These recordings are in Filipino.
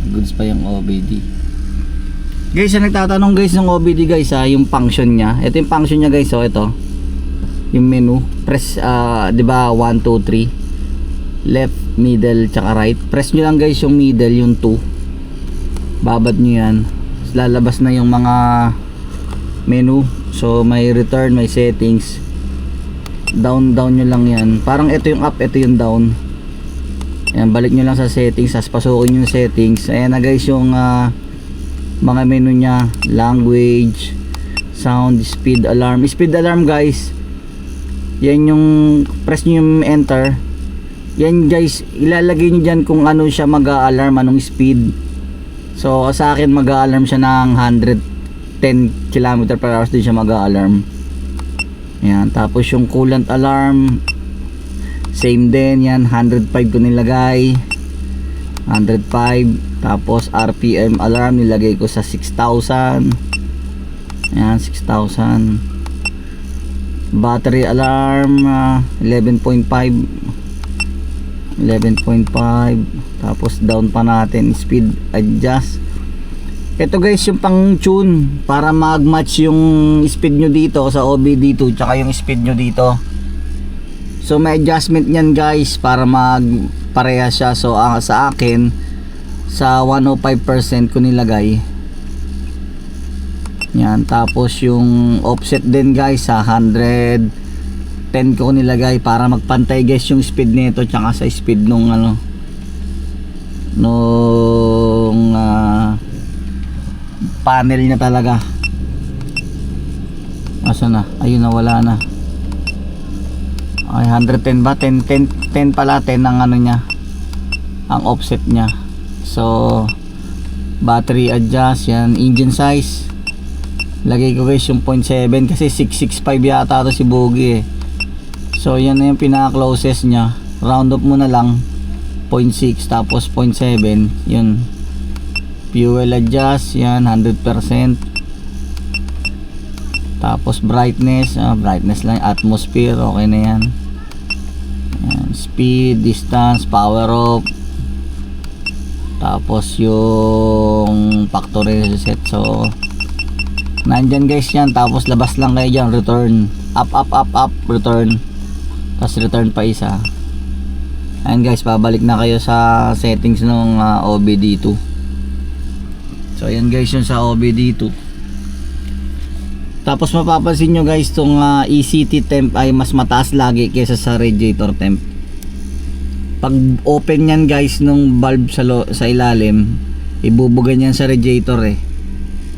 goods pa yung OBD. Guys, nagtatanong guys ng OBD guys yung function niya. Ito yung function niya guys, ito yung menu. Press 'di ba 1 2 3 left, middle, tsaka right. Press nyo lang guys yung middle, yung 2. Babad nyo yan. Lalabas na yung mga menu. So may return, may settings. Down nyo lang yan. Parang ito yung up, ito yung down. Ayan, balik nyo lang sa settings. Tapos pasukin yung settings. Ayan na guys yung mga menu nya. Language, sound, speed alarm. Speed alarm guys, yan yung press nyo yung enter. Yan guys, ilalagay nyo dyan kung ano siya mag-a-alarm, anong speed. So sa akin mag-a-alarm siya ng 110 km/h din siya mag-a-alarm. Yan, tapos yung coolant alarm same din yan, 105 ko nilagay, 105. Tapos RPM alarm nilagay ko sa 6,000. Yan, 6,000. Battery alarm 11.5. Tapos down pa natin, speed adjust. Ito guys yung pang tune para mag-match yung speed nyo dito sa OBD2 tsaka yung speed nyo dito. So may adjustment nyan guys para magpareha siya. So sa akin sa 105% ko nilagay yan. Tapos yung offset din guys sa 110 ko nilagay para magpantay guys yung speed nito tsaka sa speed nung panel niya talaga. Asa na? Ayun na, wala na. Ay 110 ba? 10 pala, 10 ang ano niya, ang offset niya. So battery adjust yan. Engine size lagay ko guys yung 0.7 kasi 665 yata to si Bogie So yan na yung pinaka closest nya. Round up mo na lang 0.6 tapos 0.7 yun. Fuel adjust yan 100%. Tapos brightness brightness lang, atmosphere okay na yan. Yan, speed, distance, power off. Tapos yung factory reset. So nandyan guys yan. Tapos labas lang kayo dyan, return up, return, tapos return pa isa. Ayan guys, pabalik na kayo sa settings ng OBD2. So ayan guys yung sa OBD2. Tapos mapapansin nyo guys tong ECT temp ay mas mataas lagi kaysa sa radiator temp. Pag open yan guys nung valve sa ilalim, ibubuga yan sa radiator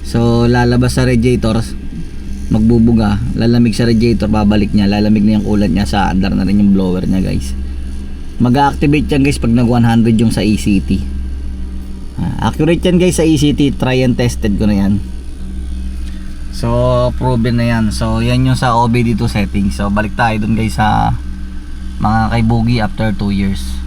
So lalabas sa radiator, magbubuga, lalamig sa radiator, babalik niya, lalamig na yung coolant niya, sa andar na rin yung blower niya guys. Mag-activate yan guys pag nag 100 yung sa ECT. Accurate yan guys sa ECT, try and tested ko na yan. So proven na yan. So yan yung sa OBD2 settings. So balik tayo dun guys sa mga kay Bogie after 2 years.